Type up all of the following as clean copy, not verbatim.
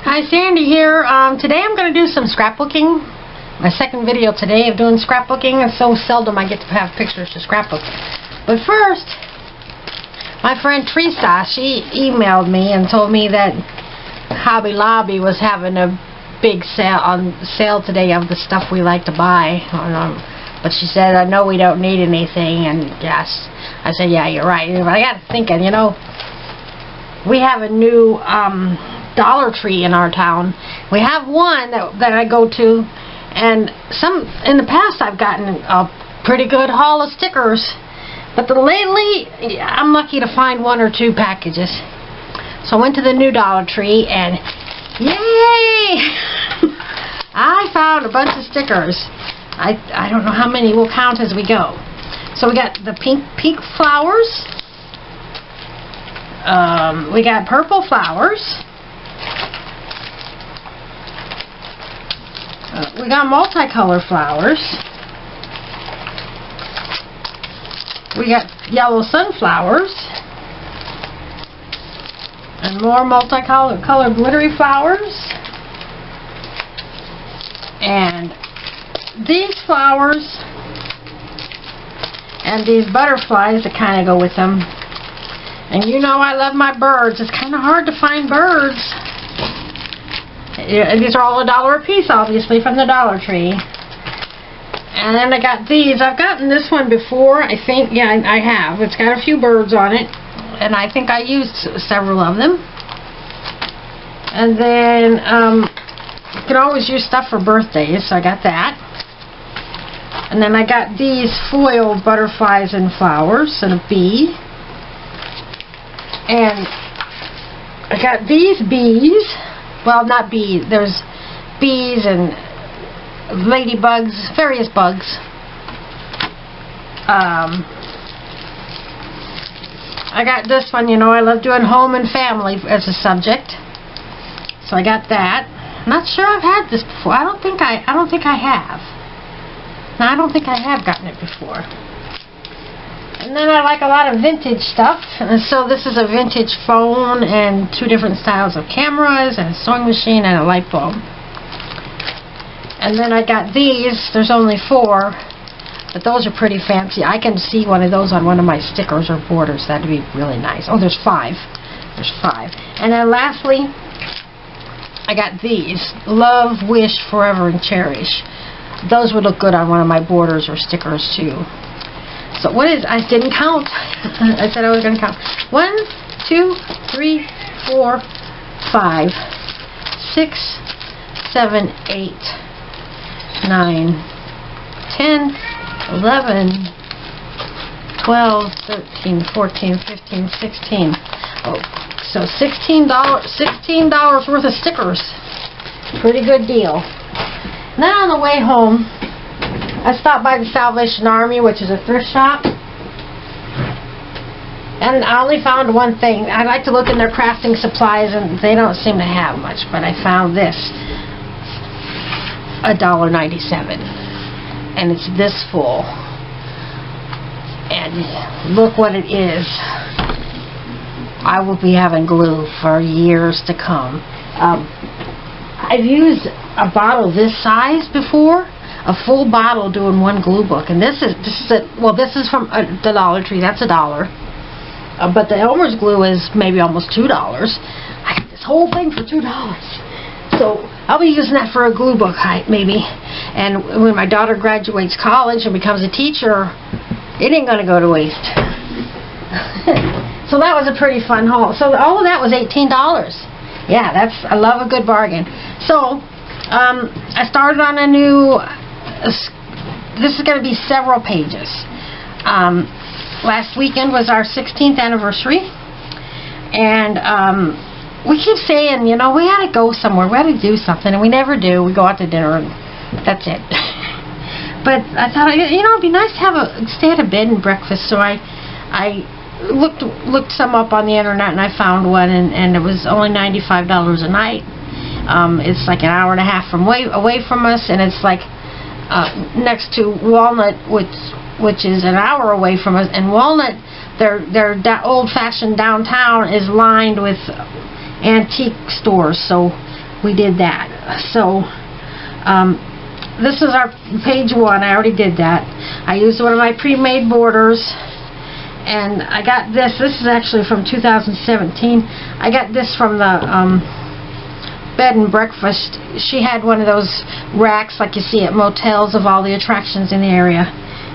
Hi, Sandy here. Today I'm going to do some scrapbooking. My second video today of doing scrapbooking. It's so seldom I get to have pictures to scrapbook. But first, my friend Teresa, she emailed me and told me that Hobby Lobby was having a big sale today of the stuff we like to buy. But she said, I know we don't need anything, and yes. I said, yeah, you're right. But I got to thinking, you know, we have a new Dollar Tree in our town. We have one that I go to, and in the past I've gotten a pretty good haul of stickers, but lately I'm lucky to find one or two packages. So I went to the new Dollar Tree, and yay! I found a bunch of stickers. I don't know how many. We'll count as we go. So we got the pink flowers. We got purple flowers. We got multicolored flowers. We got yellow sunflowers. And more multicolored glittery flowers. And these flowers. And these butterflies that kind of go with them. And you know I love my birds. It's kind of hard to find birds. These are all $1 a piece, obviously, from the Dollar Tree. And then I got these. I've gotten this one before, I think. Yeah, I have. It's got a few birds on it. And I think I used several of them. And then, you can always use stuff for birthdays, so I got that. And then I got these foiled butterflies and flowers and a bee. And I got these bees. Well, not bees. There's bees and ladybugs, various bugs. I got this one. You know, I love doing home and family as a subject. So I got that. I'm not sure I've had this before. I don't think I have. No, I don't think I have gotten it before. And then I like a lot of vintage stuff. And so this is a vintage phone and 2 different styles of cameras and a sewing machine and a light bulb. And then I got these. There's only 4, but those are pretty fancy. I can see one of those on one of my stickers or borders. That'd be really nice. Oh, there's 5. There's 5. And then lastly, I got these. Love, Wish, Forever, and Cherish. Those would look good on one of my borders or stickers too. So what is, I didn't count. I said I was going to count. 1, 2, 3, 4, 5, 6, 7, 8, 9, 10, 11, 12, 13, 14, 15, 16. Oh, so $16 worth of stickers. Pretty good deal. Then on the way home, I stopped by the Salvation Army, which is a thrift shop, and I only found one thing. I like to look in their crafting supplies, and they don't seem to have much, but I found this, $1.97, and it's this full, and look what it is. I will be having glue for years to come. I've used a bottle this size before, a full bottle doing one glue book, and this is from the Dollar Tree. That's $1, but the Elmer's glue is maybe almost $2. I got this whole thing for $2, so I'll be using that for a glue book, maybe. And when my daughter graduates college and becomes a teacher, it ain't gonna go to waste. So that was a pretty fun haul. So all of that was $18. Yeah, I love a good bargain. So I started on a new. This is going to be several pages. Last weekend was our 16th anniversary, and we keep saying, you know, we ought to go somewhere, we ought to do something, and we never do. We go out to dinner, and that's it. But I thought, you know, it'd be nice to stay at a bed and breakfast. So I looked some up on the internet, and I found one, and it was only $95 a night. It's like an hour and a half away from us, and it's like next to Walnut, which is an hour away from us. And Walnut, their old-fashioned downtown is lined with antique stores, so we did that. So this is our page 1. I already did that. I used one of my pre-made borders, and I got this. This is actually from 2017. I got this from the bed and breakfast. She had one of those racks like you see at motels of all the attractions in the area.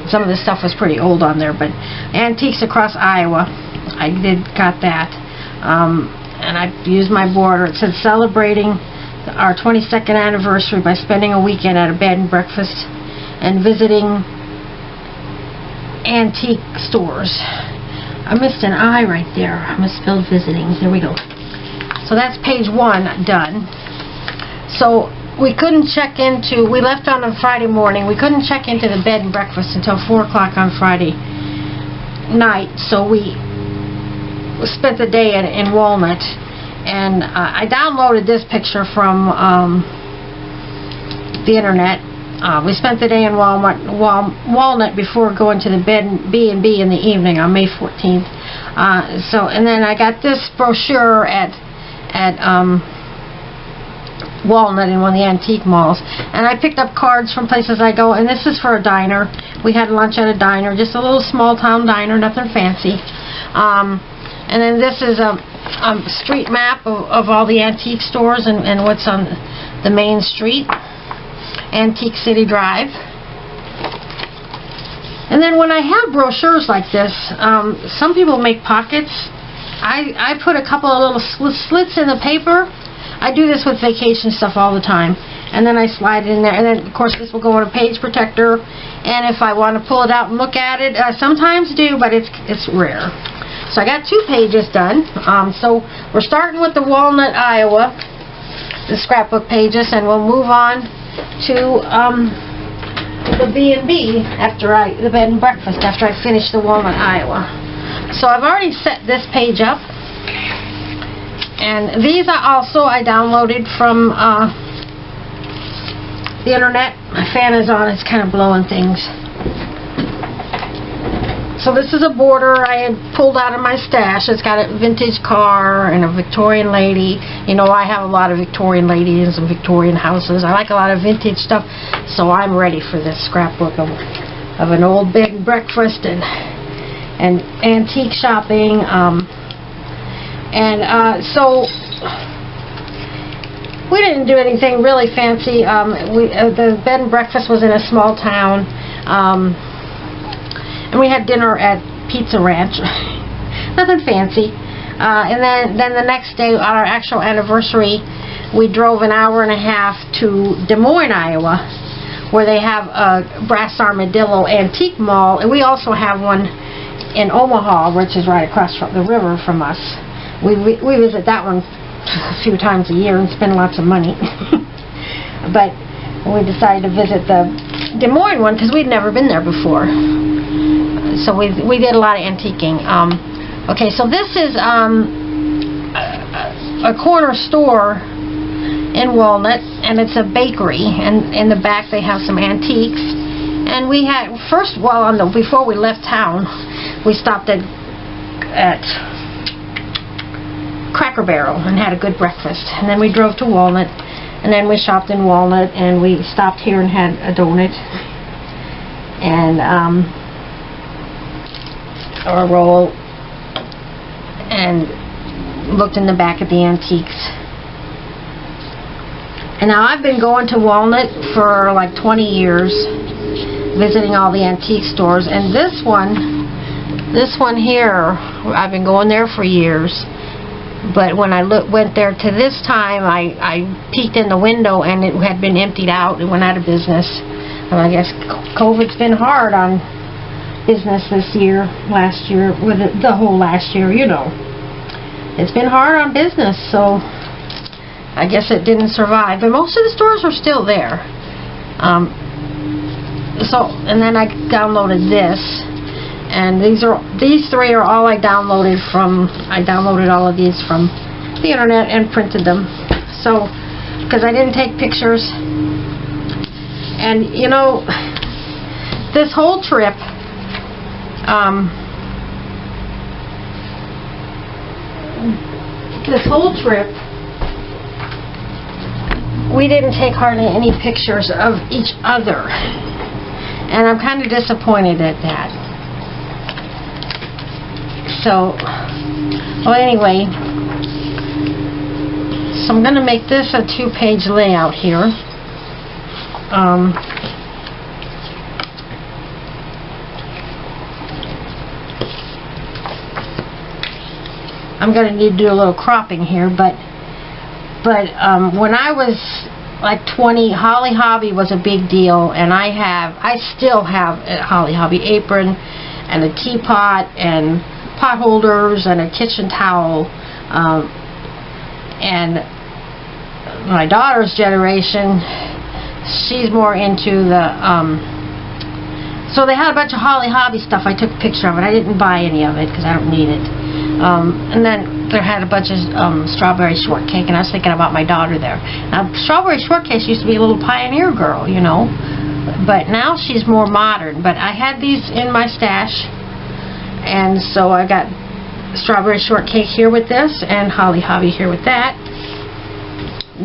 Some of the stuff was pretty old on there, but Antiques Across Iowa. I got that. And I used my border. It said celebrating our 22nd anniversary by spending a weekend at a bed and breakfast and visiting antique stores. I missed an I right there. I misspelled visiting. There we go. So that's page 1 done. So we couldn't check into, we left on a Friday morning. We couldn't check into the bed and breakfast until 4 o'clock on Friday night. So we spent the day in Walnut. And I downloaded this picture from the internet. We spent the day in Walnut before going to the B&B in the evening on May 14th. And then I got this brochure at Walnut in one of the antique malls. And I picked up cards from places I go, and this is for a diner. We had lunch at a diner, just a little small town diner, nothing fancy. And then this is a street map of all the antique stores and what's on the main street. Antique City Drive. And then when I have brochures like this, some people make pockets. I put a couple of little slits in the paper. I do this with vacation stuff all the time. And then I slide it in there. And then, of course, this will go in a page protector. And if I want to pull it out and look at it, I sometimes do, but it's rare. So I got 2 pages done. So we're starting with the Walnut, Iowa, the scrapbook pages, and we'll move on to the B&B the bed and breakfast, after I finish the Walnut, Iowa. So I've already set this page up, and these are also I downloaded from the internet. My fan is on; it's kind of blowing things. So this is a border I had pulled out of my stash. It's got a vintage car and a Victorian lady. You know, I have a lot of Victorian ladies and Victorian houses. I like a lot of vintage stuff, so I'm ready for this scrapbook of an old bed and breakfast and antique shopping. So we didn't do anything really fancy. The bed and breakfast was in a small town. And we had dinner at Pizza Ranch. Nothing fancy. And then the next day, on our actual anniversary, we drove an hour and a half to Des Moines, Iowa, where they have a Brass Armadillo Antique Mall. And we also have one in Omaha, which is right across from the river from us. We visit that one a few times a year and spend lots of money. But we decided to visit the Des Moines one because we'd never been there before. So we did a lot of antiquing. Okay, so this is a corner store in Walnut, and it's a bakery, and in the back they have some antiques. And we had before we left town, we stopped at Cracker Barrel and had a good breakfast, and then we drove to Walnut, and then we shopped in Walnut, and we stopped here and had a donut and or a roll, and looked in the back at the antiques. And now I've been going to Walnut for like 20 years, visiting all the antique stores, and this one here, I've been going there for years. But when I went there to this time, I peeked in the window and it had been emptied out. It went out of business. And I guess COVID's been hard on business last year, with the whole last year, you know. It's been hard on business, so I guess it didn't survive. But most of the stores are still there. And then I downloaded this, and these 3 are all I downloaded from. I downloaded all of these from the internet and printed them. So, because I didn't take pictures, and you know, this whole trip. we didn't take hardly any pictures of each other. And I'm kind of disappointed at that. So, well, anyway, so I'm going to make this a 2-page layout here. I'm going to need to do a little cropping here, but when I was like 20, Holly Hobby was a big deal, and I still have a Holly Hobby apron and a teapot and pot holders and a kitchen towel, and my daughter's generation, she's more into the so they had a bunch of Holly Hobby stuff. I took a picture of it. I didn't buy any of it because I don't need it. And then there had a bunch of strawberry shortcake, and I was thinking about my daughter there. Now, strawberry shortcake used to be a little pioneer girl, you know, but now she's more modern. But I had these in my stash, and so I got strawberry shortcake here with this, and Holly Hobby here with that.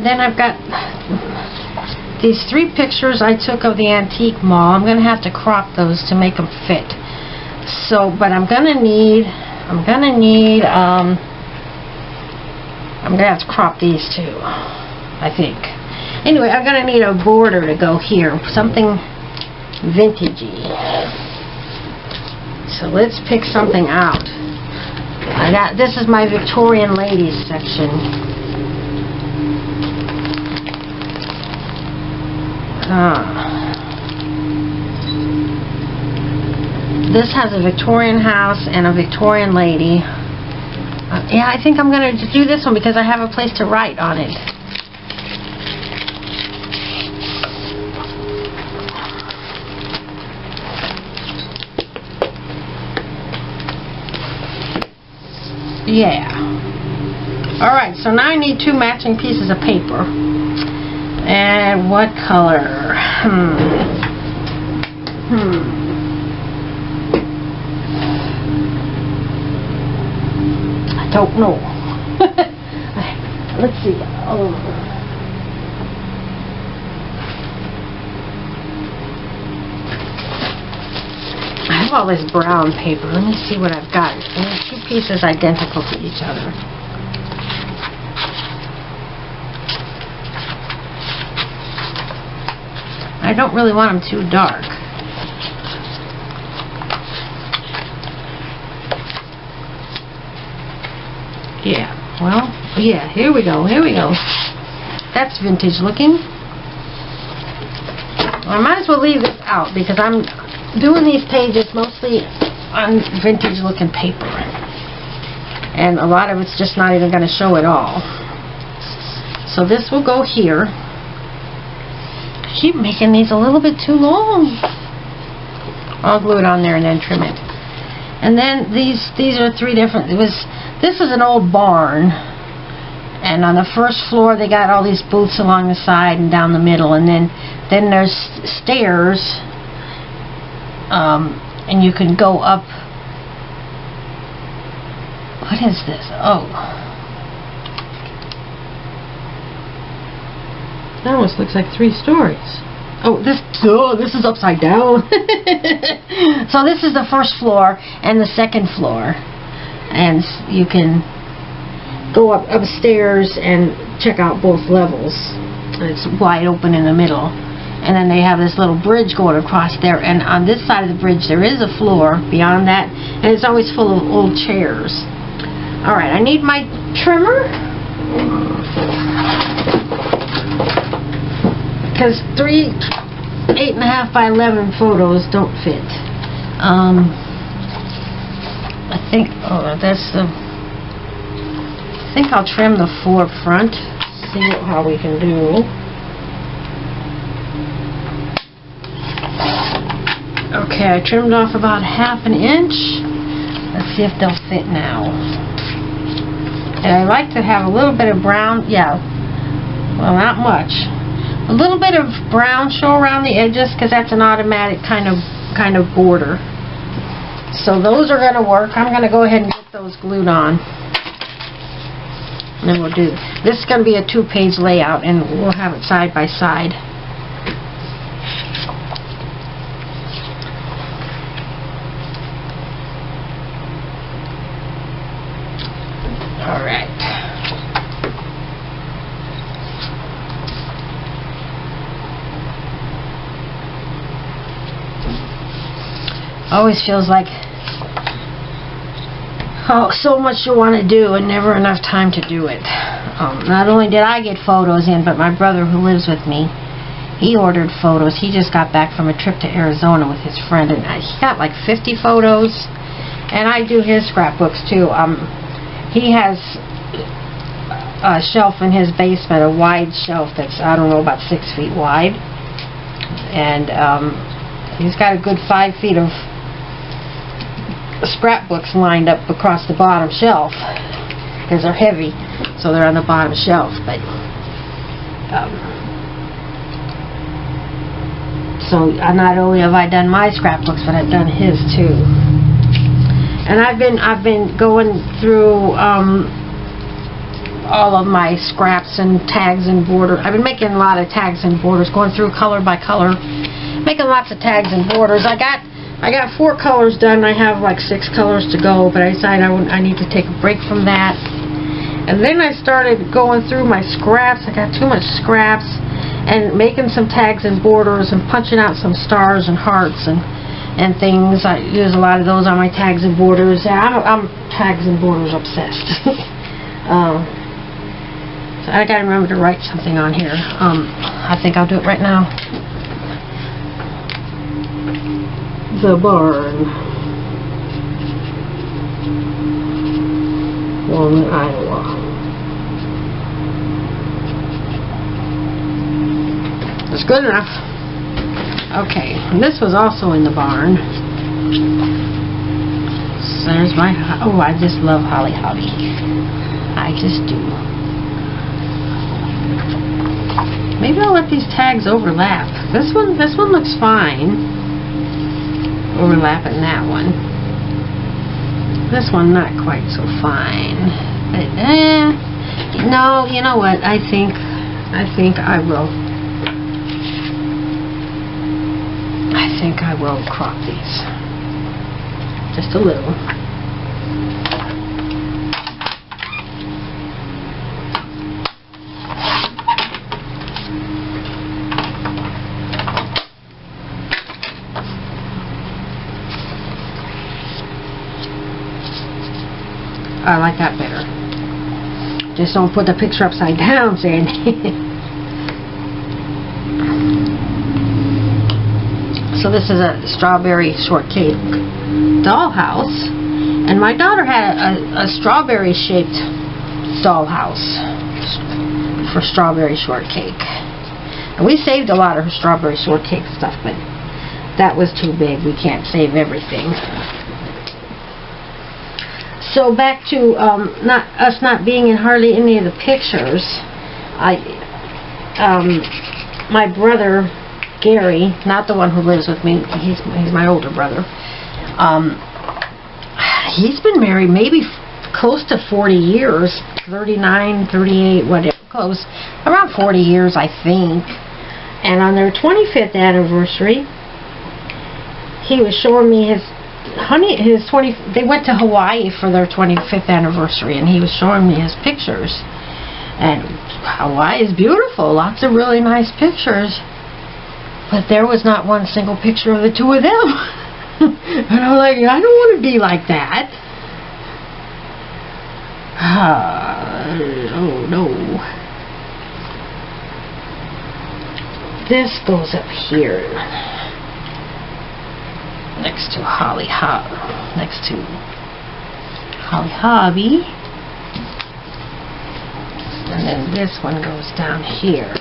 Then I've got these 3 pictures I took of the antique mall. I'm going to have to crop those to make them fit. So, but I'm going to have to crop these too, I think. Anyway, I'm going to need a border to go here, something vintagey. So let's pick something out. This is my Victorian ladies section. This has a Victorian house and a Victorian lady. Yeah, I think I'm going to do this one because I have a place to write on it. Yeah. Alright, so now I need 2 matching pieces of paper. And what color? I don't know. Let's see. Oh. I have all this brown paper. Let me see what I've got. There's 2 pieces identical to each other. I don't really want them too dark. Yeah, well, yeah, here we go, That's vintage looking. I might as well leave this out because I'm doing these pages mostly on vintage looking paper. And a lot of it's just not even going to show at all. So this will go here. I keep making these a little bit too long. I'll glue it on there and then trim it. And then these are 3 different. This is an old barn, and on the first floor they got all these booths along the side and down the middle, and then there's stairs, and you can go up. What is this? Oh, that almost looks like 3 stories. Oh, this is upside down. So this is the first floor and the second floor, and you can go upstairs and check out both levels. It's wide open in the middle, and then they have this little bridge going across there, and on this side of the bridge there is a floor beyond that, and it's always full of old chairs. Alright, I need my trimmer because 3 8.5 by 11 photos don't fit. I think I think I'll trim the forefront. See how we can do. Okay, I trimmed off about 1/2 inch. Let's see if they'll fit now. And I like to have a little bit of brown. Yeah, well, not much. A little bit of brown show around the edges because that's an automatic kind of border. So those are going to work. I'm going to go ahead and get those glued on. And we'll do, this is going to be a 2-page layout, and we'll have it side by side. Alright. Always feels like, oh, so much you want to do and never enough time to do it. Not only did I get photos in, but my brother who lives with me, he ordered photos. He just got back from a trip to Arizona with his friend, and he got like 50 photos. And I do his scrapbooks too. He has a shelf in his basement, a wide shelf that's, I don't know, about 6 feet wide. And he's got a good 5 feet of scrapbooks lined up across the bottom shelf because they're heavy, so they're on the bottom shelf. But so not only have I done my scrapbooks, but I've done his too. And I've been going through all of my scraps and tags and borders. I've been making a lot of tags and borders, going through color by color, making lots of tags and borders. I got 4 colors done. I have like 6 colors to go, but I decided I need to take a break from that. And then I started going through my scraps. I got too much scraps, and making some tags and borders and punching out some stars and hearts and things. I use a lot of those on my tags and borders. Yeah, I'm tags and borders obsessed. So I gotta remember to write something on here. I think I'll do it right now. The barn, Walnut, Iowa. That's good enough. Okay, and this was also in the barn. So there's my, oh, I just love Holly Hobby. I just do. Maybe I'll let these tags overlap. This one looks fine. Overlapping that one. This one not quite so fine. But no, you know what? I think I will. I think I will crop these just a little. I like that better. Just don't put the picture upside down, Sandy. So this is a strawberry shortcake dollhouse, and my daughter had a strawberry shaped dollhouse for strawberry shortcake. And we saved a lot of her strawberry shortcake stuff, but that was too big. We can't save everything. So back to not being in hardly any of the pictures. My brother Gary, not the one who lives with me, he's my older brother. He's been married maybe close to 40 years, 39, 38, whatever, close, around 40 years, I think. And on their 25th anniversary, he was showing me they went to Hawaii for their 25th anniversary, and he was showing me his pictures. And Hawaii is beautiful, lots of really nice pictures. But there was not one single picture of the two of them. And I'm like, I don't want to be like that. Oh no. This goes up here. Next to Holly Hobby. And then this one goes down here.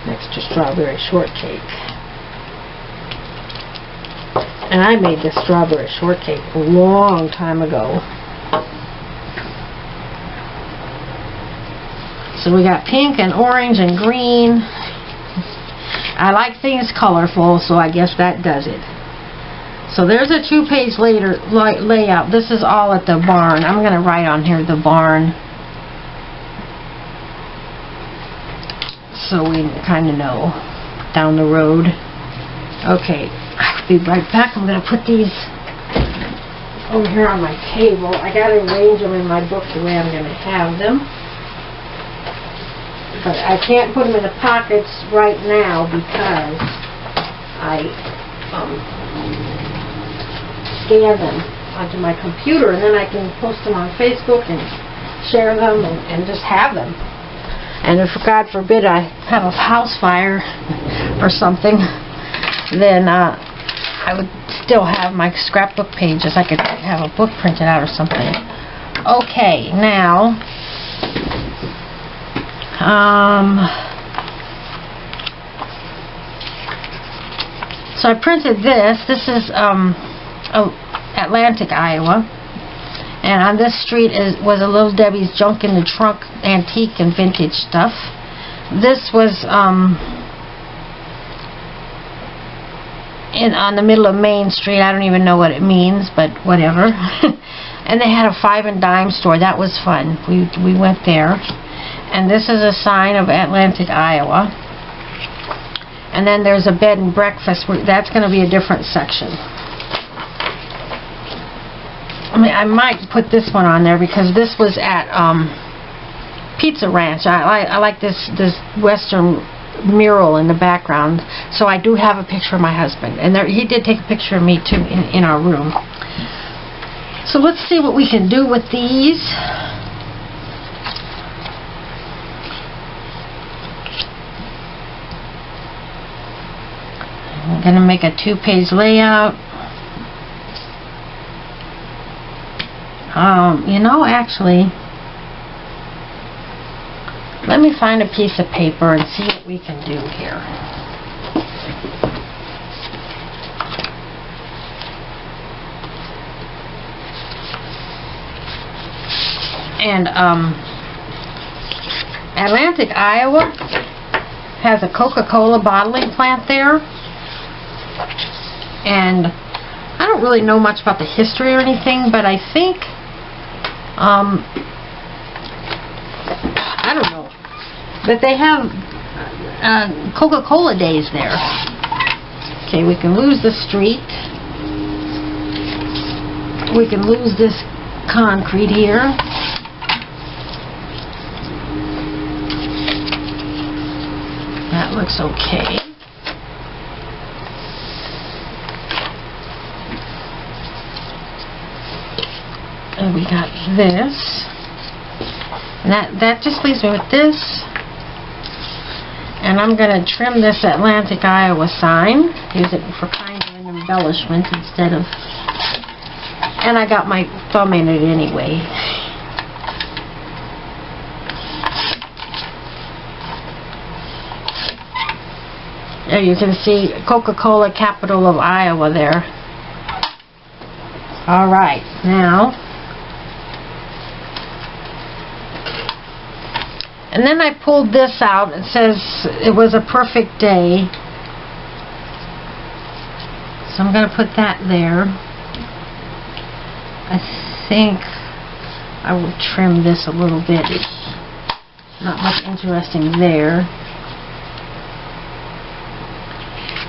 Next to Strawberry Shortcake. And I made this Strawberry Shortcake a long time ago. So we got pink and orange and green. I like things colorful, so I guess that does it. So there's a 2-page layout. This is all at the barn. I'm going to write on here the barn. so we kind of know down the road. Okay, I'll be right back. I'm going to put these over here on my table. I got to arrange them in my book the way I'm going to have them. But I can't put them in the pockets right now because I scan them onto my computer, and then I can post them on Facebook and share them and just have them. And if, God forbid, I have a house fire or something, then I would still have my scrapbook pages. I could have a book printed out or something. Okay, now, so I printed this. This is Atlantic, Iowa. And on this street was a Little Debbie's Junk in the Trunk antique and vintage stuff. This was on the middle of Main Street. I don't even know what it means, but whatever. And they had a 5 and dime store. That was fun. We went there. And this is a sign of Atlantic, Iowa. And then there's a bed and breakfast. That's going to be a different section. I mean, I might put this one on there because this was at Pizza Ranch. I like this Western mural in the background, so I do have a picture of my husband, and he did take a picture of me too in our room. So let's see what we can do with these. I'm going to make a 2-page layout. You know, actually, let me find a piece of paper and see what we can do here. And Atlantic, Iowa has a Coca-Cola bottling plant there. And I don't really know much about the history or anything, but I think I don't know, but they have Coca-Cola days there. Okay, we can lose the street. We can lose this concrete here. That looks okay. And we got this. And that just leaves me with this. And I'm going to trim this Atlantic, Iowa sign. Use it for kind of an embellishment instead of... And I got my thumb in it anyway. There you can see Coca-Cola, capital of Iowa there. Alright, now... And then I pulled this out. It says it was a perfect day. So I'm going to put that there. I think I will trim this a little bit. Not much interesting there.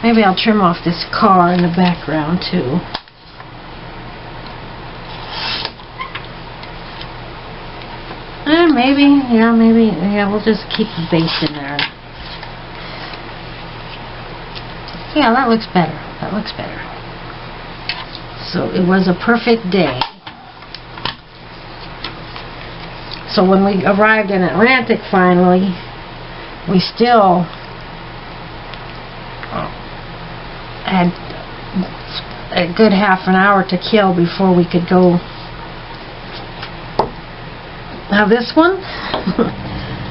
Maybe I'll trim off this car in the background too. Maybe, we'll just keep the base in there. Yeah, that looks better. That looks better. So it was a perfect day. So when we arrived in Atlantic finally, we still had a good half an hour to kill before we could go. Now this one,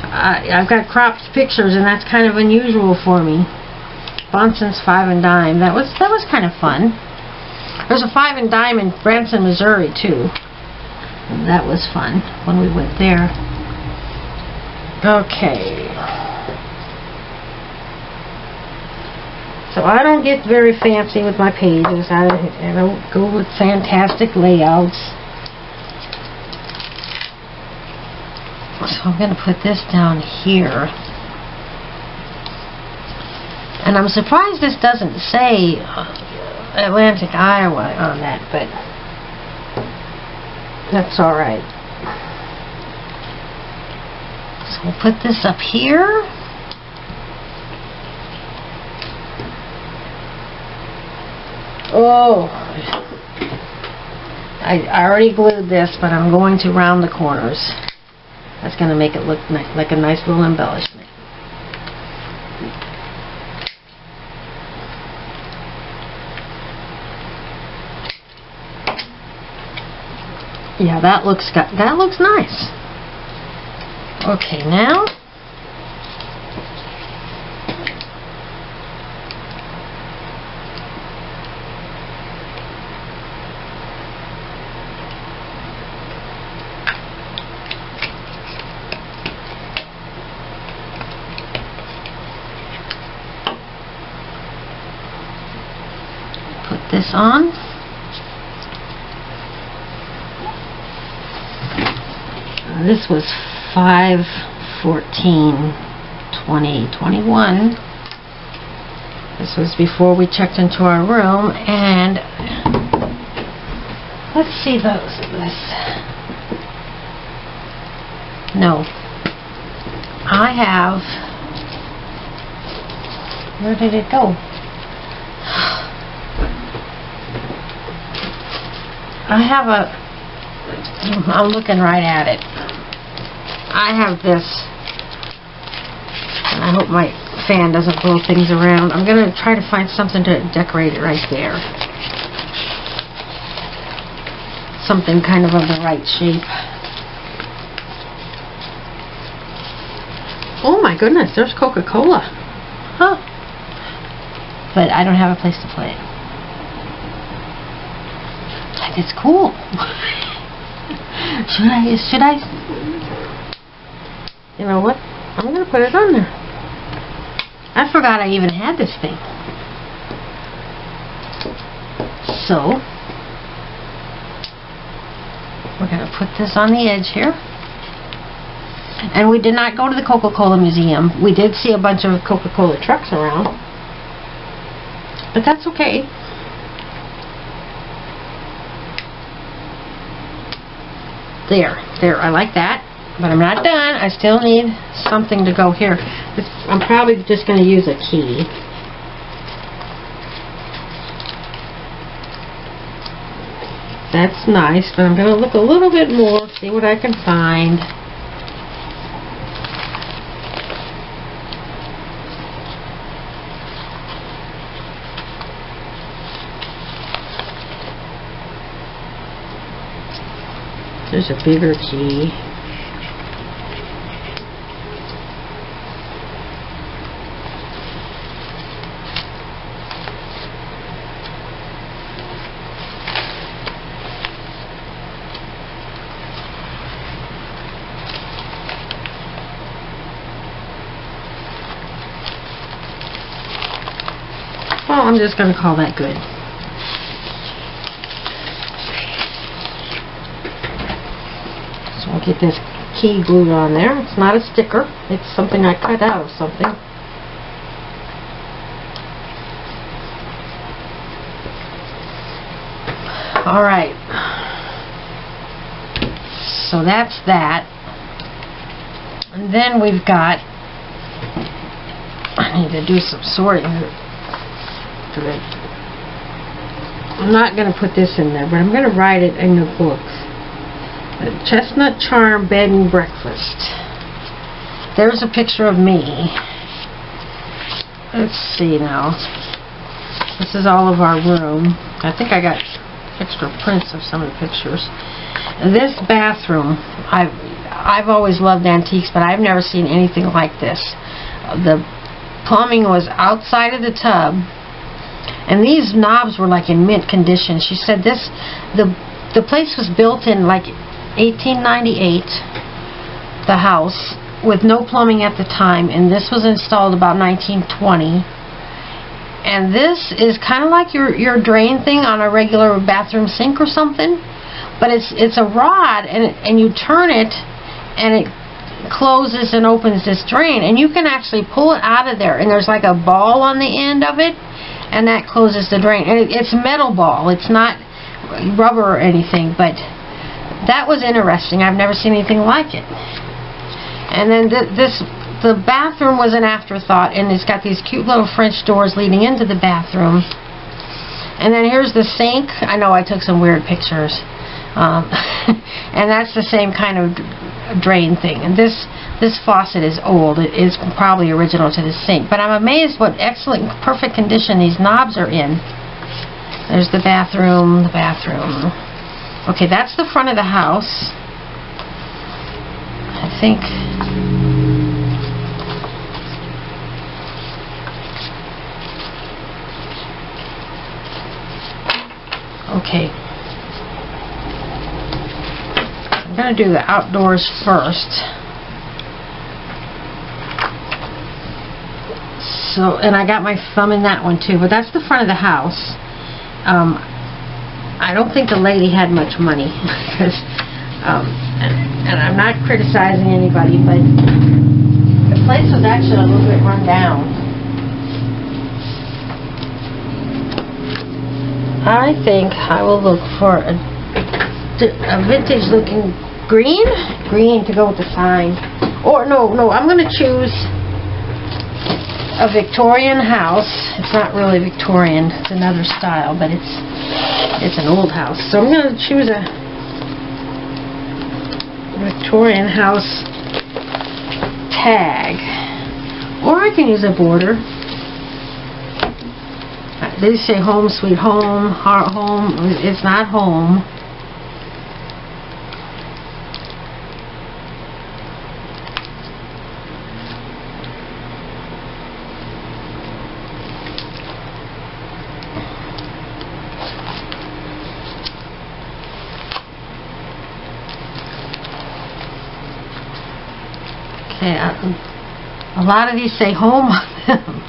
I've got cropped pictures, and that's kind of unusual for me. Bonson's 5 and dime. That was kind of fun. There's a 5 and dime in Branson, Missouri too. And that was fun when we went there. Okay. So I don't get very fancy with my pages. I don't go with fantastic layouts. So I'm going to put this down here. And I'm surprised this doesn't say Atlantic, Iowa on that, but that's alright. So we'll put this up here. Oh, I already glued this, but I'm going to round the corners. That's going to make it look like a nice little embellishment. Yeah, that looks nice. Okay, now put this on. This was 5/14/2021. This was before we checked into our room, and let's see this. No, I have. Where did it go? I have a. I'm looking right at it. I have this, and I hope my fan doesn't blow things around. I'm going to try to find something to decorate it right there. Something kind of the right shape. Oh my goodness, there's Coca-Cola. Huh. But I don't have a place to put it. It's cool. Should I? You know what? I'm going to put it on there. I forgot I even had this thing. So, we're going to put this on the edge here. And we did not go to the Coca-Cola Museum. We did see a bunch of Coca-Cola trucks around. But that's okay. There, I like that. But I'm not done. I still need something to go here. I'm probably just going to use a key. That's nice, but I'm going to look a little bit more, see what I can find. There's a bigger key. Well, I'm just going to call that good. So I'll get this key glued on there. It's not a sticker. It's something I cut out of something. Alright. So that's that. And then we've got... I need to do some sorting. I'm not going to put this in there, but I'm going to write it in the books. Chestnut Charm Bed and Breakfast. There's a picture of me. Let's see now. This is all of our room. I think I got extra prints of some of the pictures. This bathroom, I've always loved antiques, but I've never seen anything like this. The plumbing was outside of the tub. And these knobs were like in mint condition. She said the place was built in like 1898, the house, with no plumbing at the time, and this was installed about 1920. And this is kind of like your drain thing on a regular bathroom sink or something, but it's a rod, and you turn it, and closes and opens this drain, and you can actually pull it out of there, and there's like a ball on the end of it, and that closes the drain. And it's metal ball, it's not rubber or anything, but that was interesting. I've never seen anything like it. And then the bathroom was an afterthought, and it's got these cute little French doors leading into the bathroom. And then here's the sink. I know I took some weird pictures. And that's the same kind of drain thing. And this faucet is old. It is probably original to the sink. But I'm amazed what excellent, perfect condition these knobs are in. There's the bathroom, Okay, that's the front of the house. I think. Okay. I'm going to do the outdoors first. So, and I got my thumb in that one too, but that's the front of the house. I don't think the lady had much money, because, and I'm not criticizing anybody, but the place was actually a little bit run down. I think I will look for a vintage looking green to go with the sign. Or no, I'm going to choose a Victorian house. It's not really Victorian, it's another style, but it's an old house. So I'm going to choose a Victorian house tag. Or I can use a border. They say home sweet home, heart home. It's not home. Okay, a lot of these say home on them.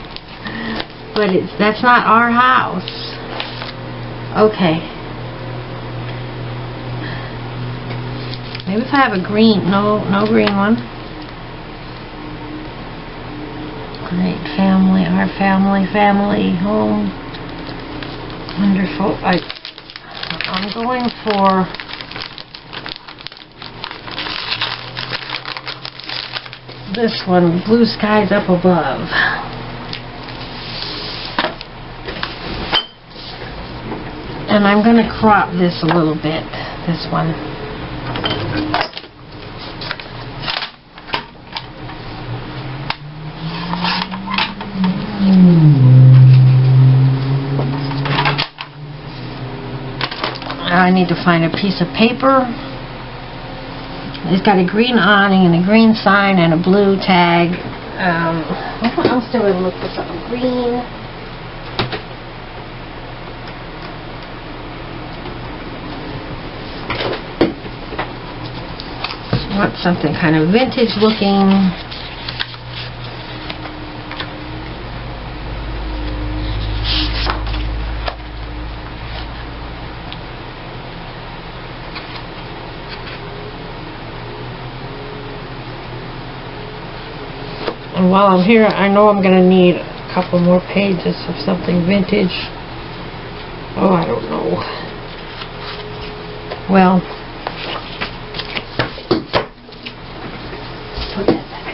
But that's not our house. Okay. Maybe if I have a green, no green one. Great family, our family, home. Wonderful. I'm going for this one, blue skies up above. And I'm going to crop this a little bit, this one. I need to find a piece of paper. It's got a green awning and a green sign and a blue tag. I'm still going to look for something green. I want something kind of vintage looking. And while I'm here, I know I'm going to need a couple more pages of something vintage. Oh, I don't know. Well, put that back.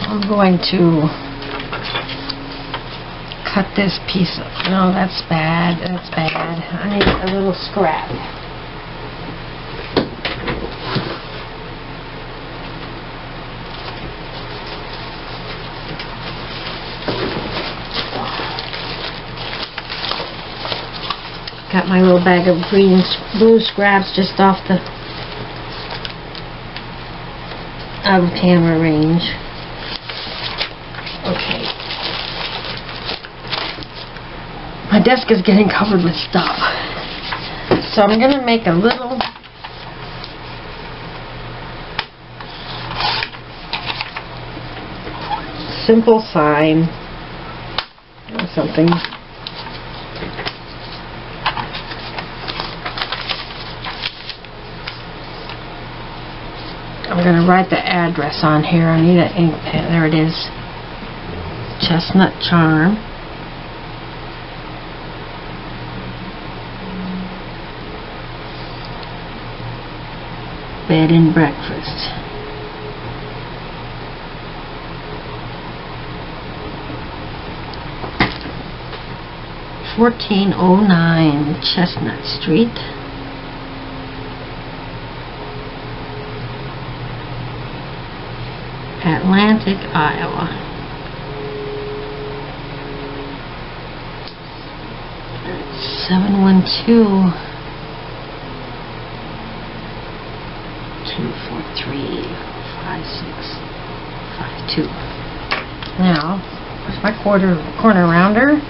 I'm going to cut this piece up. No, that's bad. That's bad. I need a little scrap. Got my little bag of blue scraps just off the out of camera range. Okay. My My desk is getting covered with stuff. So I'm going to make a little simple sign or something. I'm going to write the address on here. I need an ink pen. There it is. Chestnut Charm. Bed and breakfast. $1409 Chestnut Street. Atlantic, Iowa. That's 712 243 5652. Now, where's my corner rounder?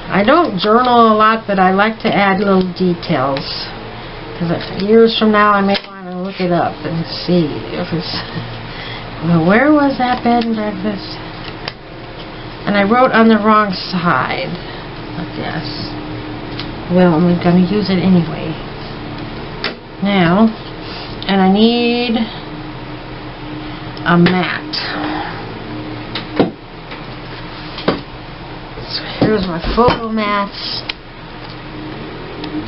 I don't journal a lot, but I like to add little details, because years from now I may want to look it up and see if it's, well, where was that bed and breakfast? And I wrote on the wrong side, I guess. Well, I'm going to use it anyway. Now, and I need a mat. Here's my photo mats,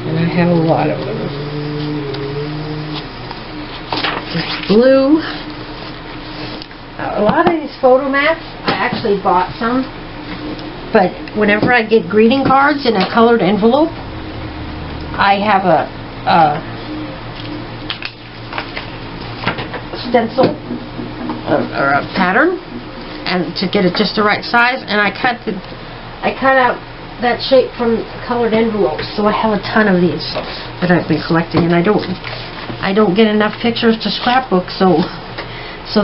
and I have a lot of them. There's blue. A lot of these photo mats, I actually bought some, but whenever I get greeting cards in a colored envelope, I have a stencil or a pattern, and to get it just the right size, and I cut out that shape from colored envelopes, so I have a ton of these that I've been collecting, and I don't get enough pictures to scrapbook, so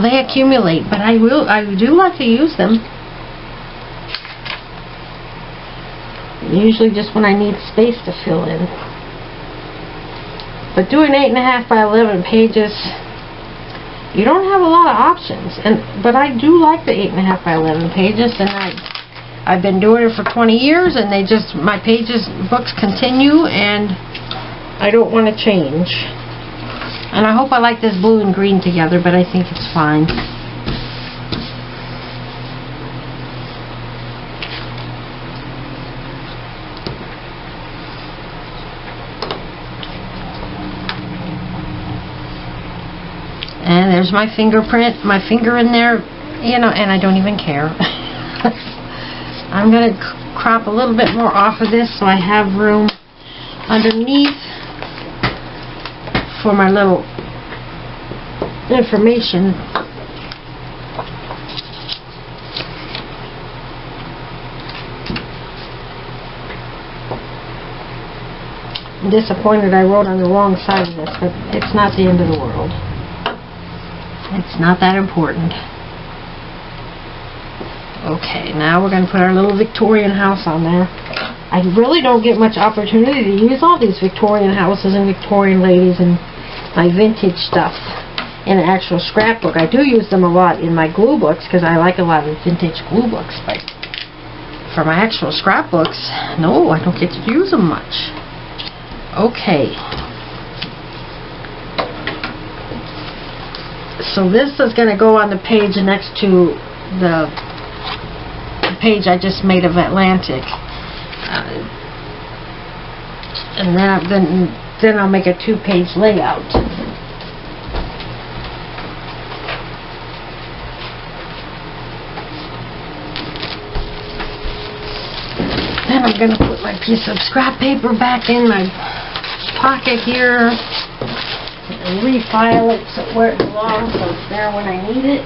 they accumulate. But I do like to use them. Usually just when I need space to fill in. But doing 8.5 by 11 pages, you don't have a lot of options, but I do like the 8.5 by 11 pages, and I've been doing it for 20 years, and my books continue, and I don't want to change. And I hope I like this blue and green together, but I think it's fine. And there's my fingerprint, my finger in there, and I don't even care. I'm going to crop a little bit more off of this so I have room underneath for my little information. I'm disappointed I wrote on the wrong side of this, but it's not the end of the world. It's not that important. Okay, now we're going to put our little Victorian house on there. I really don't get much opportunity to use all these Victorian houses and Victorian ladies and my vintage stuff in an actual scrapbook. I do use them a lot in my glue books because I like a lot of vintage glue books, but for my actual scrapbooks, no, I don't get to use them much. Okay. So this is going to go on the page next to the page I just made of Atlantic, and then I'll make a 2-page layout. Then I'm going to put my piece of scrap paper back in my pocket here and refile it where it belongs, so it's there when I need it.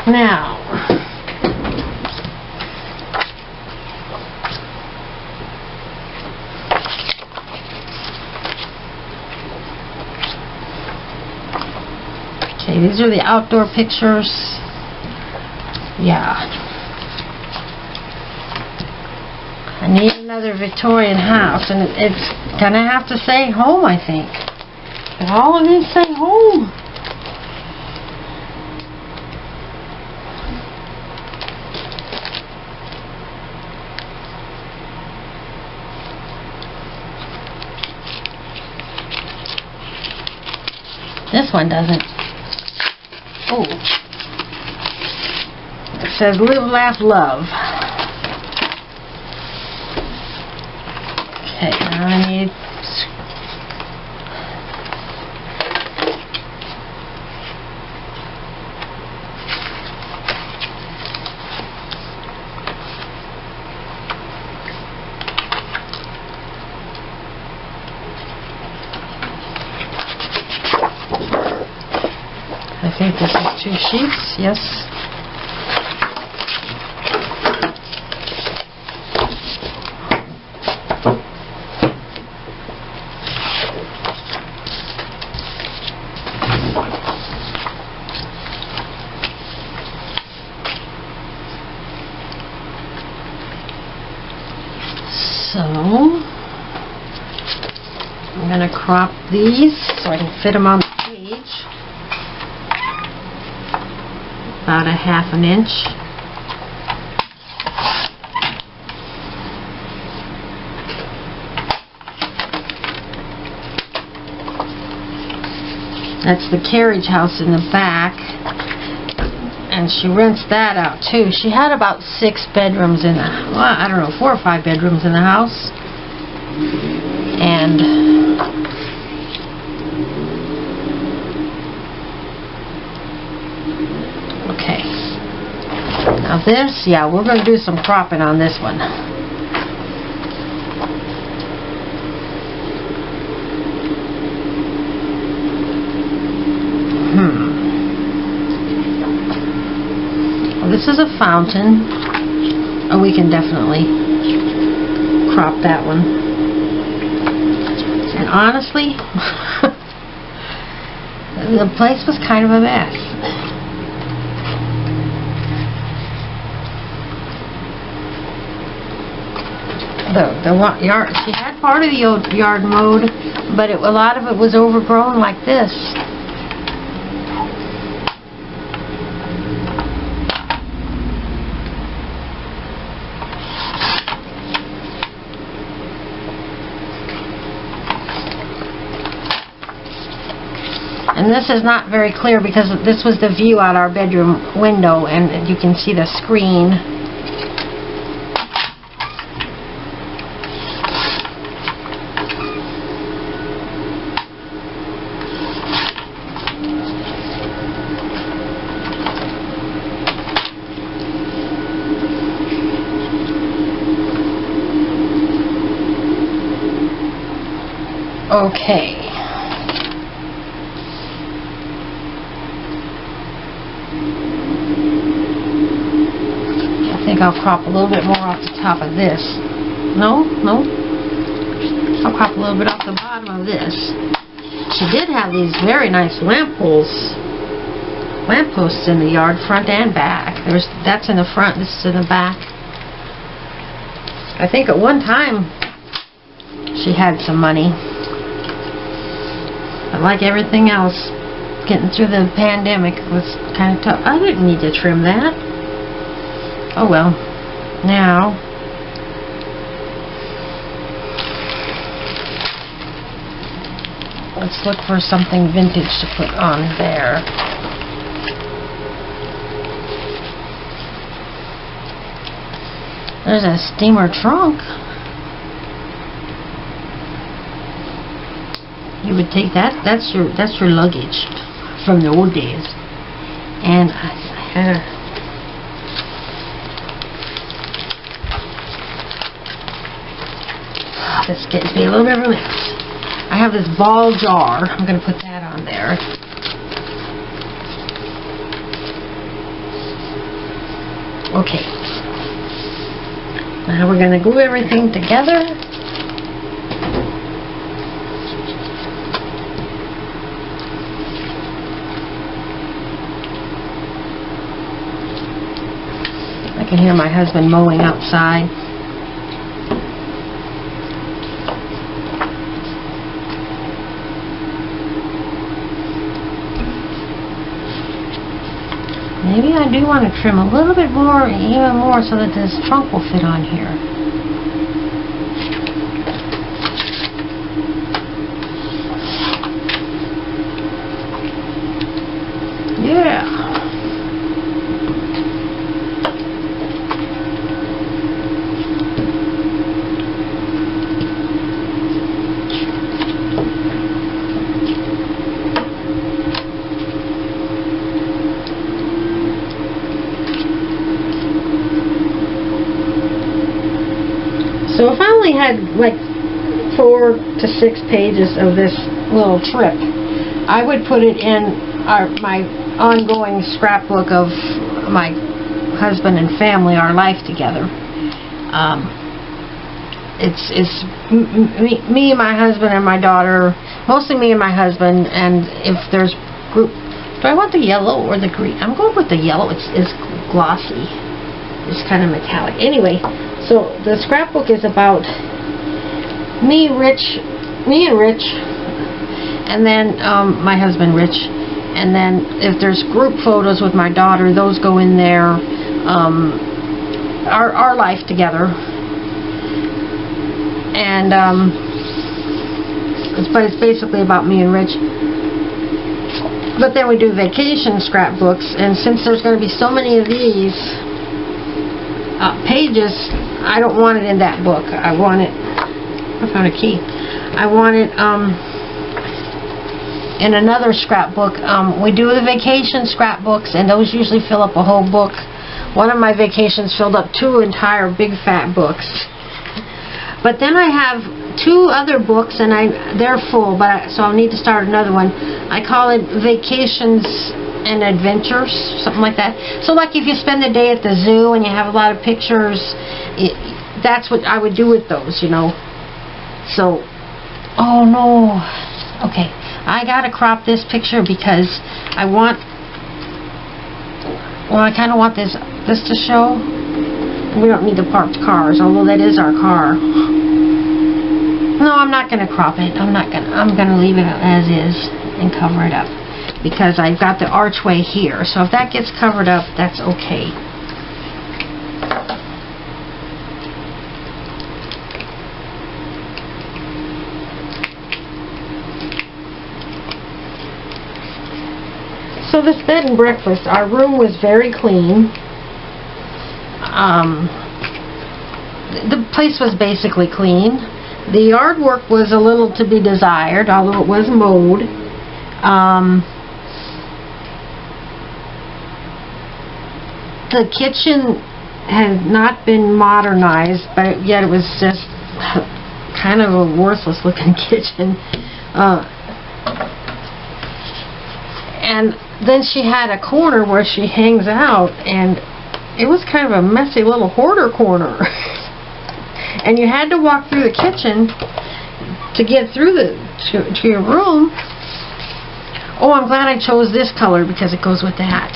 Now, Okay, these are the outdoor pictures. Yeah. I need another Victorian house, and it's gonna have to say home, I think. And all of these say home. This one doesn't. Oh. It says live, laugh, love. Okay, now I need... I think this is 2 sheets, yes. So, I'm going to crop these so I can fit them on the page. About a 1/2 inch. That's the carriage house in the back, and she rents that out too. She had about 6 bedrooms in the, well, I don't know, 4 or 5 bedrooms in the house, and now this, yeah, we're going to do some cropping on this one. Well, this is a fountain. Oh, we can definitely crop that one. And honestly, the place was kind of a mess. The yard, she had part of the old yard mowed, but a lot of it was overgrown like this. And this is not very clear because this was the view out our bedroom window, and you can see the screen. Okay. I think I'll crop a little bit more off the top of this. No? I'll crop a little bit off the bottom of this. She did have these very nice lampposts in the yard, front and back. That's in the front, this is in the back. I think at one time she had some money. But like everything else, getting through the pandemic was kind of tough. I didn't need to trim that. Oh well. Now, let's look for something vintage to put on there. There's a steamer trunk. You would take that. That's your luggage from the old days. And I had this gets me a little bit of a mess. I have this ball jar. I'm going to put that on there. Okay. Now we're going to glue everything together. I can hear my husband mowing outside. Maybe I do want to trim a little bit more, even more, so that this trunk will fit on here. Yeah. So if I only had like 4 to 6 pages of this little trip, I would put it in my ongoing scrapbook of my husband and family, our life together. It's me, my husband, and my daughter. Mostly me and my husband. And if there's group, do I want the yellow or the green? I'm going with the yellow. It's glossy. It's kind of metallic. Anyway, so the scrapbook is about me and Rich, and then my husband Rich. And then if there's group photos with my daughter, those go in there. Our life together. And it's basically about me and Rich. But then we do vacation scrapbooks, and since there's going to be so many of these pages, I don't want it in that book. I want it, I found a key. I want it in another scrapbook. We do the vacation scrapbooks, and those usually fill up a whole book. One of my vacations filled up 2 entire big fat books. But then I have 2 other books, and they're full, so I'll need to start another one. I call it Vacations and Adventures, something like that. So like if you spend the day at the zoo and you have a lot of pictures, that's what I would do with those, you know. So, oh no. Okay, I gotta crop this picture because I kind of want this to show. We don't need the parked cars, although that is our car. No, I'm not gonna crop it. I'm gonna leave it as is and cover it up, because I've got the archway here. So if that gets covered up, that's okay. So this bed and breakfast, our room was very clean. The place was basically clean. The yard work was a little to be desired, although it was mowed. The kitchen had not been modernized, but yet it was just kind of a worthless looking kitchen. And then she had a corner where she hangs out, and it was kind of a messy little hoarder corner. And you had to walk through the kitchen to get through to your room. Oh, I'm glad I chose this color because it goes with that.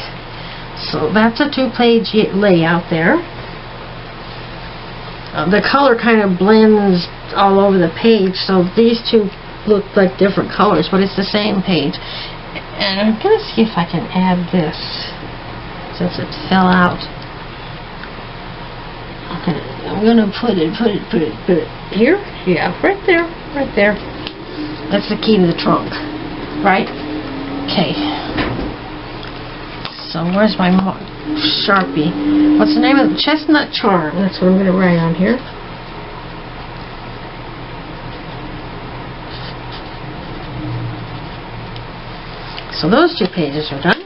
So that's a 2-page layout there. The color kind of blends all over the page, so these 2 look like different colors, but it's the same page. And I'm going to see if I can add this, since it fell out. Okay, I'm going to put it here. Yeah, right there. That's the key to the trunk, right? Okay. So where's my Sharpie? What's the name of it? Chestnut Charm. That's what I'm going to write on here. So those 2 pages are done.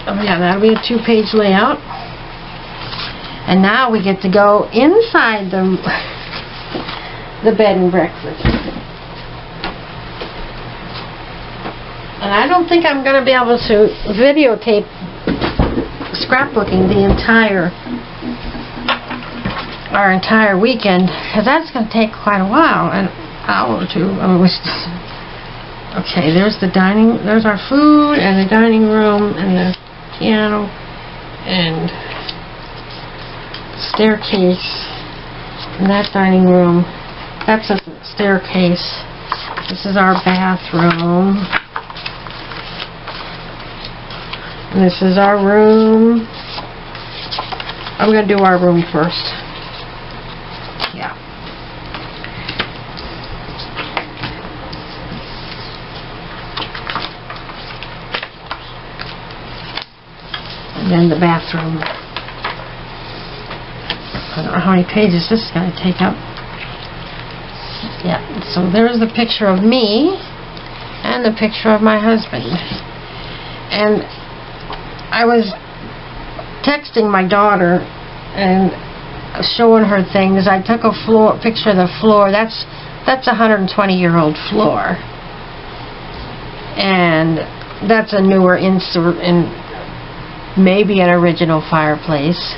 Oh yeah, that'll be a 2-page layout. And now we get to go inside the bed and breakfast. And I don't think I'm going to be able to videotape scrapbooking our entire weekend, because that's going to take quite a while, an hour or 2. Okay, there's our food and the dining room and the piano, and staircase. In that dining room, that's a staircase. This is our bathroom. And this is our room. I'm going to do our room first. Yeah. And then the bathroom. I don't know how many pages this is going to take up. Yeah, so there's the picture of me and the picture of my husband. And I was texting my daughter and showing her things. I took a picture of the floor. That's a 120-year-old floor. And that's a newer insert and maybe an original fireplace.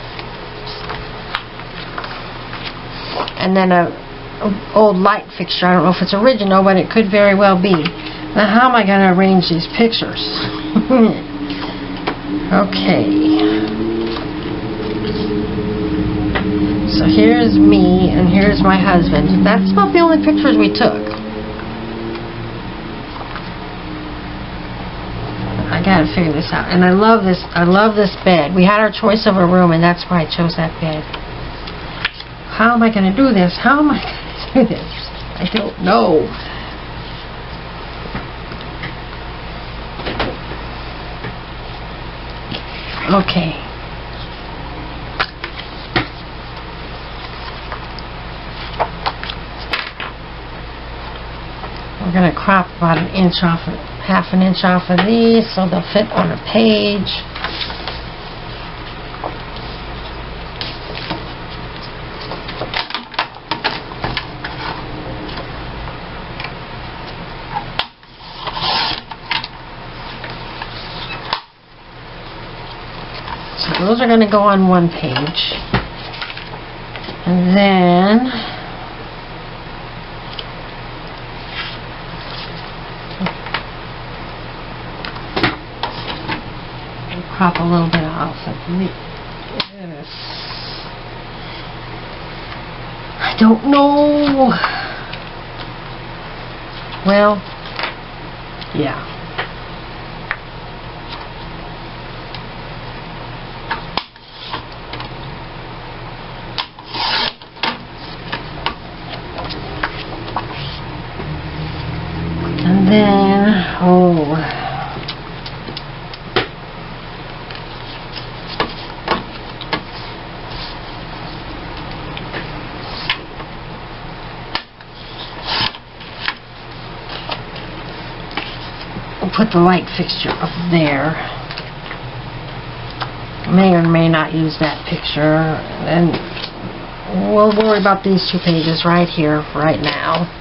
And then a old light fixture. I don't know if it's original, but it could very well be. Now, how am I going to arrange these pictures? Okay. So here's me, and here's my husband. That's not the only pictures we took. I gotta figure this out. And I love this. I love this bed. We had our choice of a room, and that's why I chose that bed. How am I going to do this? How am I going to do this? I don't know. Okay. We're going to crop about an inch off, half an inch off of these so they'll fit on a page. Those are going to go on one page. And then I'll crop a little bit off of this. I don't know. Well, yeah. And then, we'll put the light fixture up there. May or may not use that picture, and we'll worry about these two pages right here right now.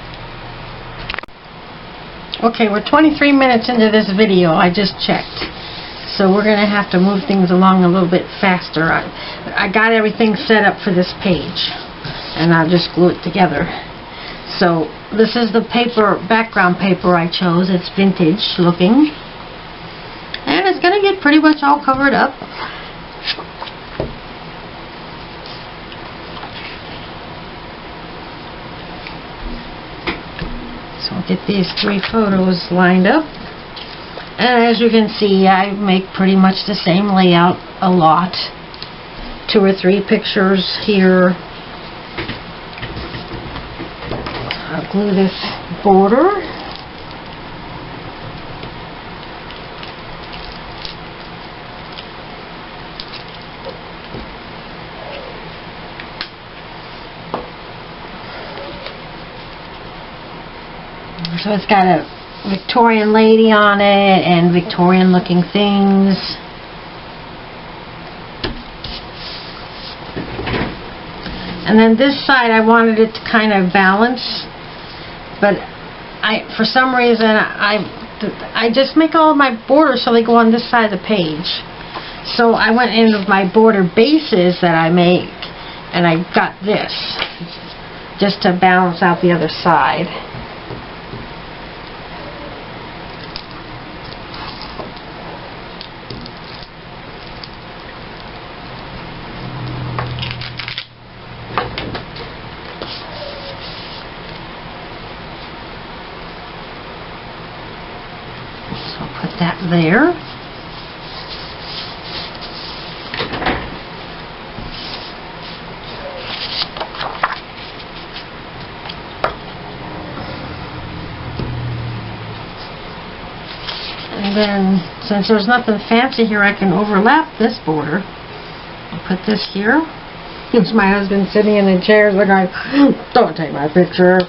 Okay, we're 23 minutes into this video. I just checked. So we're going to have to move things along a little bit faster. I got everything set up for this page, and I'll just glue it together. So this is the paper, background paper I chose. It's vintage looking. And it's going to get pretty much all covered up. So I'll get these 3 photos lined up. And as you can see, I make pretty much the same layout a lot. 2 or 3 pictures here. I'll glue this border. So it's got a Victorian lady on it and Victorian looking things. And then this side I wanted it to kind of balance, but for some reason I just make all of my borders so they go on this side of the page. So I went in with my border bases that I make, and I got this just to balance out the other side. there. And then, since there's nothing fancy here, I can overlap this border. I'll put this here. Here's my husband sitting in the chair, the guy, don't take my picture.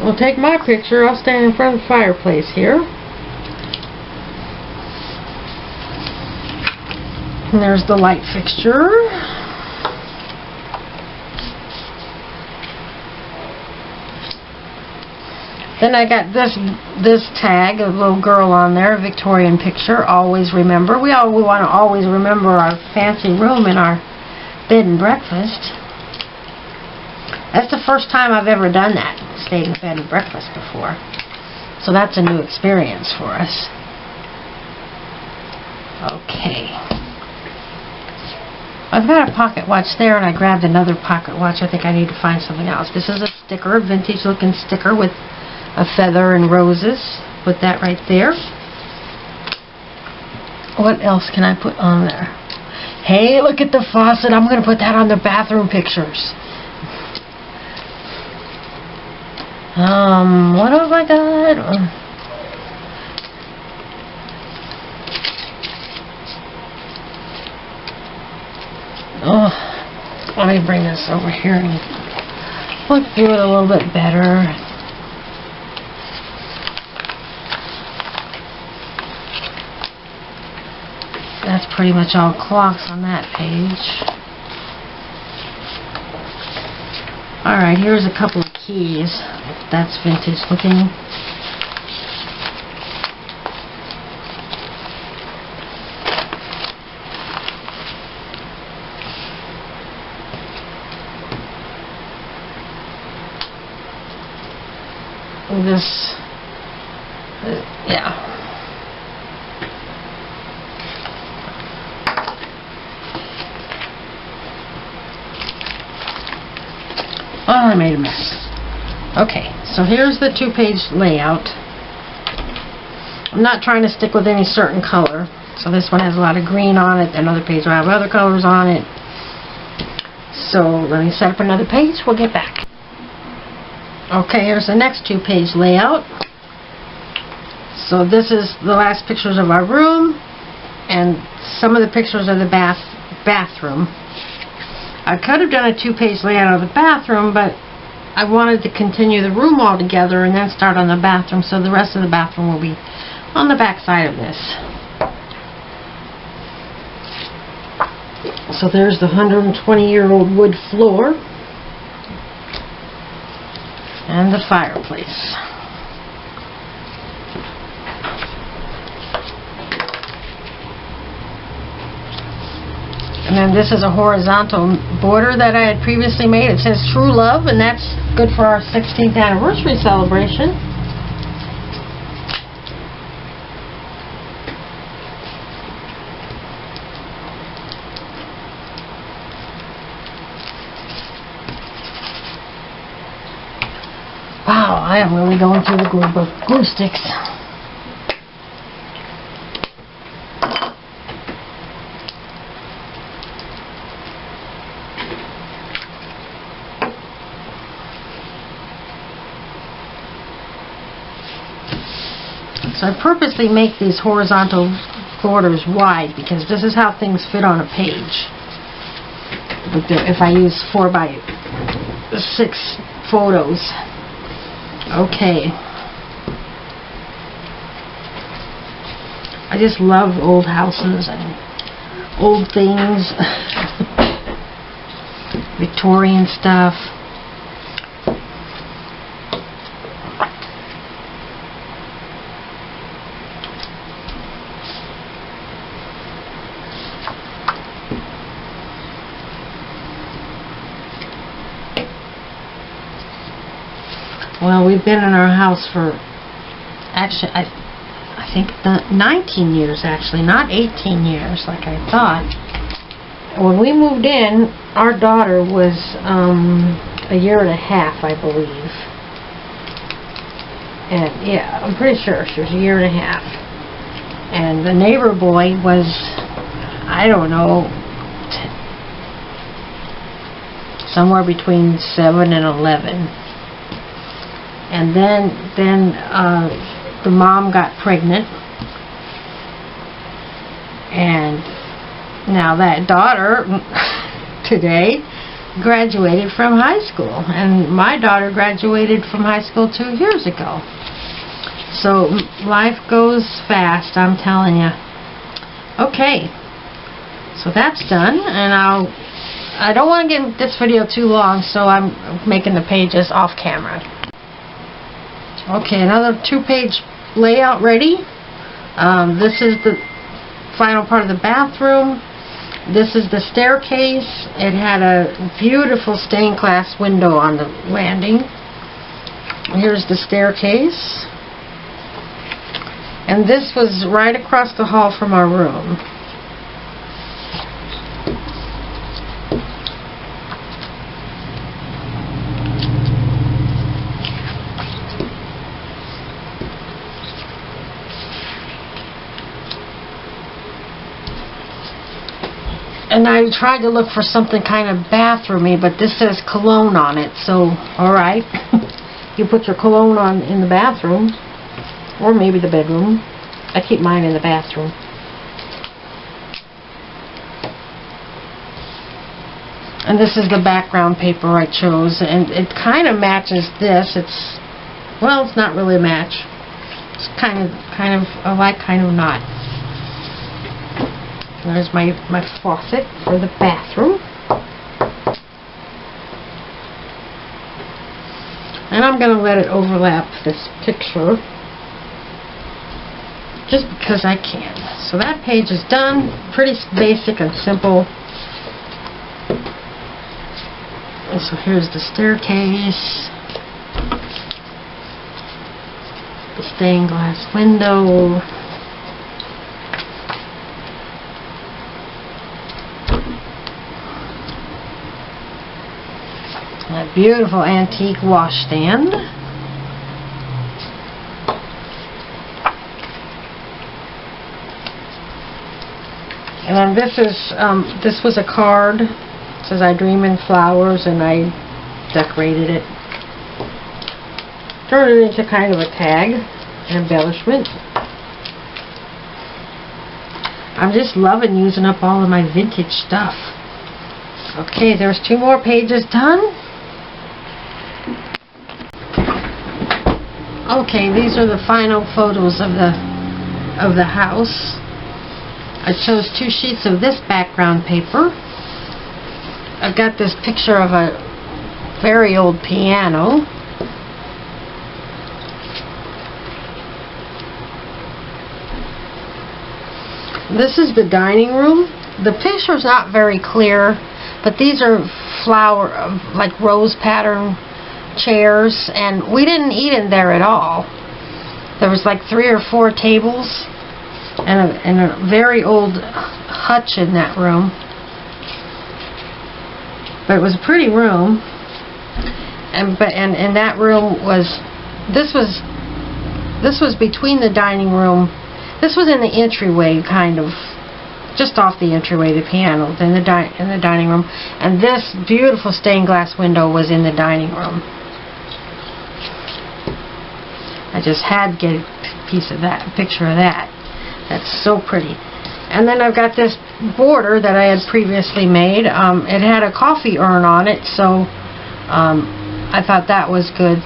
Well, take my picture. I'll stand in front of the fireplace here. And there's the light fixture. Then I got this tag, a little girl on there, a Victorian picture. Always remember. We want to always remember our fancy room in our bed and breakfast. That's the first time I've ever done that. Stayed in bed and breakfast before. So that's a new experience for us. Okay. I've got a pocket watch there, and I grabbed another pocket watch. I think I need to find something else. This is a sticker, a vintage looking sticker with a feather and roses. Put that right there. What else can I put on there? Hey, look at the faucet. I'm going to put that on the bathroom pictures. What have I got? Oh, let me bring this over here and look through it a little bit better. That's pretty much all clocks on that page. Alright, here's a couple of keys. That's vintage looking. This, yeah. Oh, I made a mess. Okay, so here's the two-page layout. I'm not trying to stick with any certain color. So this one has a lot of green on it. Another page will have other colors on it. So let me set up another page. We'll get back. Okay, here's the next two-page layout. So this is the last pictures of our room and some of the pictures of the bathroom. I could have done a two-page layout of the bathroom, but I wanted to continue the room all together and then start on the bathroom, so the rest of the bathroom will be on the back side of this. So there's the 120-year-old wood floor and the fireplace. And then this is a horizontal border that I had previously made. It says True Love, and that's good for our 16th anniversary celebration. Wow, I am really going through the glue sticks. So I purposely make these horizontal borders wide because this is how things fit on a page. If I use 4x6 photos. Okay. I just love old houses and old things. Victorian stuff. Well, we've been in our house for, actually, I think 19 years, actually, not 18 years like I thought. When we moved in, our daughter was a year and a half, I believe. And yeah, I'm pretty sure she was a year and a half. And the neighbor boy was, I don't know, somewhere between 7 and 11. And then the mom got pregnant. And now that daughter today graduated from high school, and my daughter graduated from high school 2 years ago. So life goes fast, I'm telling you. Okay, so that's done, and I don't want to get this video too long, so I'm making the pages off camera. Okay, another 2-page layout ready. This is the final part of the bathroom. This is the staircase. It had a beautiful stained glass window on the landing. Here's the staircase. And this was right across the hall from our room. And I tried to look for something kind of bathroomy, but this says cologne on it, so alright. You put your cologne on in the bathroom, or maybe the bedroom. I keep mine in the bathroom. And this is the background paper I chose, and it kind of matches this. It's, well, it's not really a match. It's kind of I like, kind of not. There's my faucet for the bathroom. And I'm going to let it overlap this picture just because I can. So that page is done. Pretty basic and simple. And so here's the staircase. The stained glass window. A beautiful antique washstand. And then this was a card. It says I dream in flowers, and I decorated it. Turned it into kind of a tag, an embellishment. I'm just loving using up all of my vintage stuff. Okay, there's 2 more pages done. Okay, these are the final photos of the house. I chose 2 sheets of this background paper. I've got this picture of a very old piano. This is the dining room. The picture's not very clear, but these are like rose pattern chairs, and we didn't eat in there at all. There was like 3 or 4 tables and a very old hutch in that room, but it was a pretty room. And that room was this was between the dining room. This was in the entryway, kind of just off the entryway, the piano, then in the dining room, and this beautiful stained glass window was in the dining room. I just had to get a picture of that. That's so pretty. And then I've got this border that I had previously made. It had a coffee urn on it, so I thought that was good.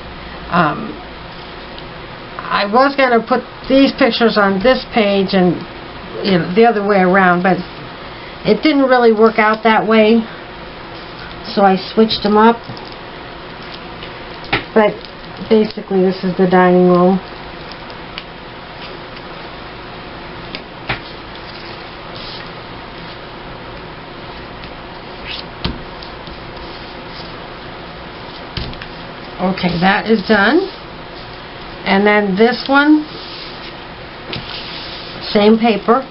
I was going to put these pictures on this page and the other way around, but it didn't really work out that way, so I switched them up. But basically this is the dining room. Okay, that is done. And then this one, same paper,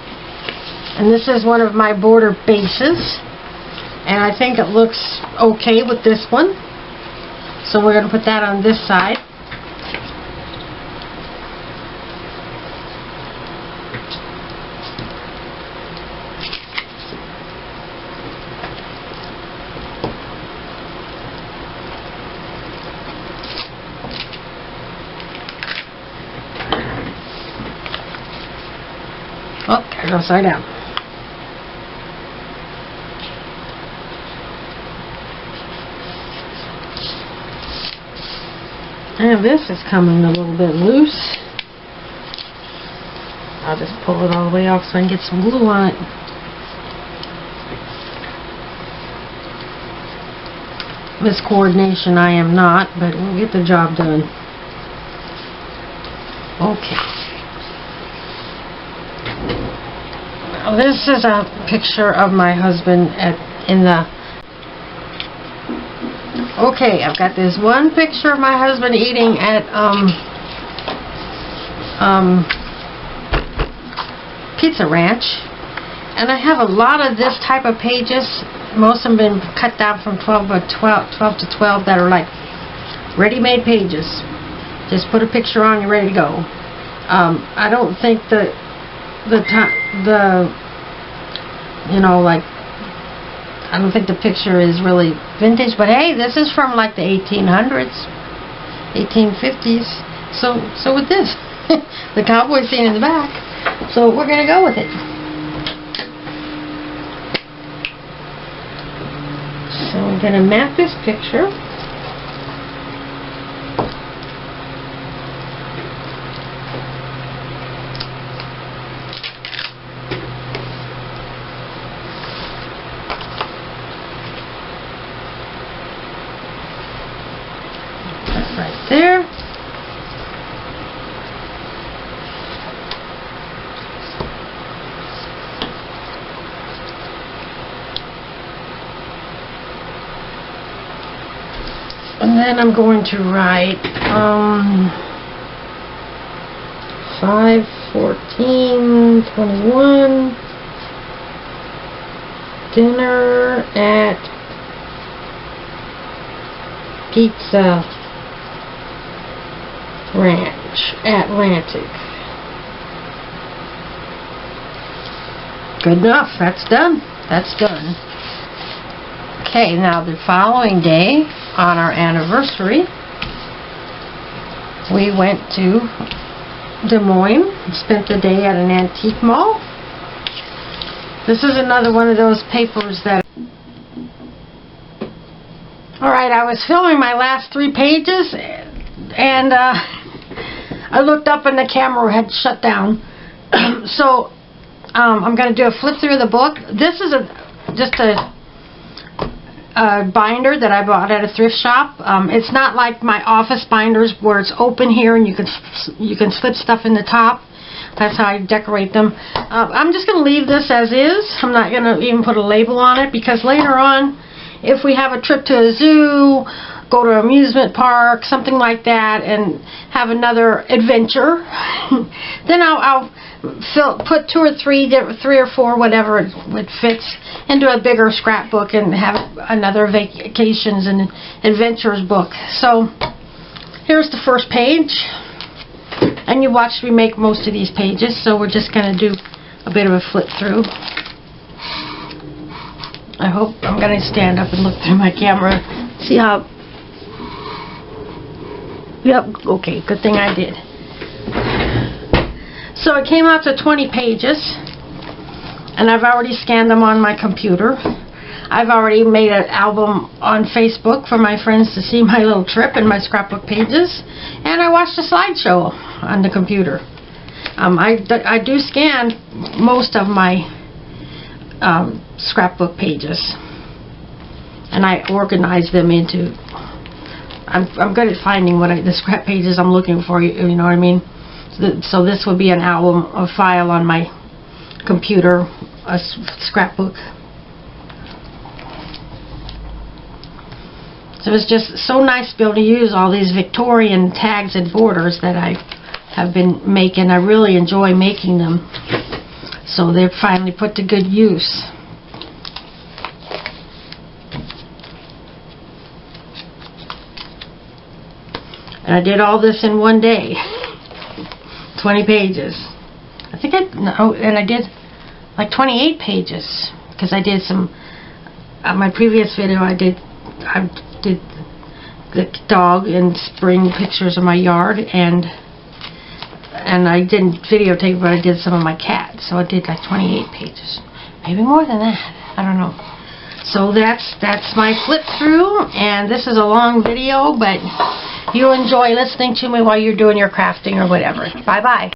and this is one of my border bases, and I think it looks okay with this one, so we're going to put that on this side. it upside down. And this is coming a little bit loose. I'll just pull it all the way off so I can get some glue on it. This coordination I am not, but we'll get the job done. Okay. Now this is a picture of my husband in the... Okay, I've got this one picture of my husband eating at Pizza Ranch, and I have a lot of this type of pages. Most of them been cut down from 12 to 12 that are like ready-made pages. Just put a picture on, you're ready to go. I don't think that I don't think the picture is really vintage, but hey, this is from like the 1800s, 1850s. So with this, the cowboy scene in the back. So we're gonna go with it. So I'm gonna map this picture. Right there. And then I'm going to write 5/14/21 dinner at Pizza Ranch, Atlantic. Good enough. That's done. That's done. Okay, now the following day, on our anniversary, we went to Des Moines and spent the day at an antique mall. This is another one of those papers that... Alright, I was filming my last 3 pages, and I looked up and the camera had shut down. So I'm going to do a flip through the book. This is just a binder that I bought at a thrift shop. It's not like my office binders where it's open here and you can slip stuff in the top. That's how I decorate them. I'm just going to leave this as is. I'm not going to even put a label on it, because later on, if we have a trip to a zoo, go to an amusement park, something like that, and have another adventure, then I'll put 2 or 3 or 4, whatever it fits, into a bigger scrapbook and have another vacations and adventures book. So here's the first page, and you watched me make most of these pages, so we're just going to do a bit of a flip through. I hope I'm going to stand up and look through my camera, see how... Yep, okay, good thing I did. So it came out to 20 pages, and I've already scanned them on my computer. I've already made an album on Facebook for my friends to see my little trip and my scrapbook pages, and I watched a slideshow on the computer. I do scan most of my scrapbook pages, and I organize them into... I'm good at finding the scrap pages I'm looking for, you know what I mean? So this would be an album, a file on my computer, a scrapbook. So it's just so nice to be able to use all these Victorian tags and borders that I have been making. I really enjoy making them. So they're finally put to good use. And I did all this in one day. 20 pages. I think and I did like 28 pages, because I did some, my previous video I did the dog and spring pictures of my yard, and I didn't videotape, but I did some of my cat. So it did like 28 pages. Maybe more than that. I don't know. So that's my flip through, and this is a long video, but you enjoy listening to me while you're doing your crafting or whatever. Bye-bye.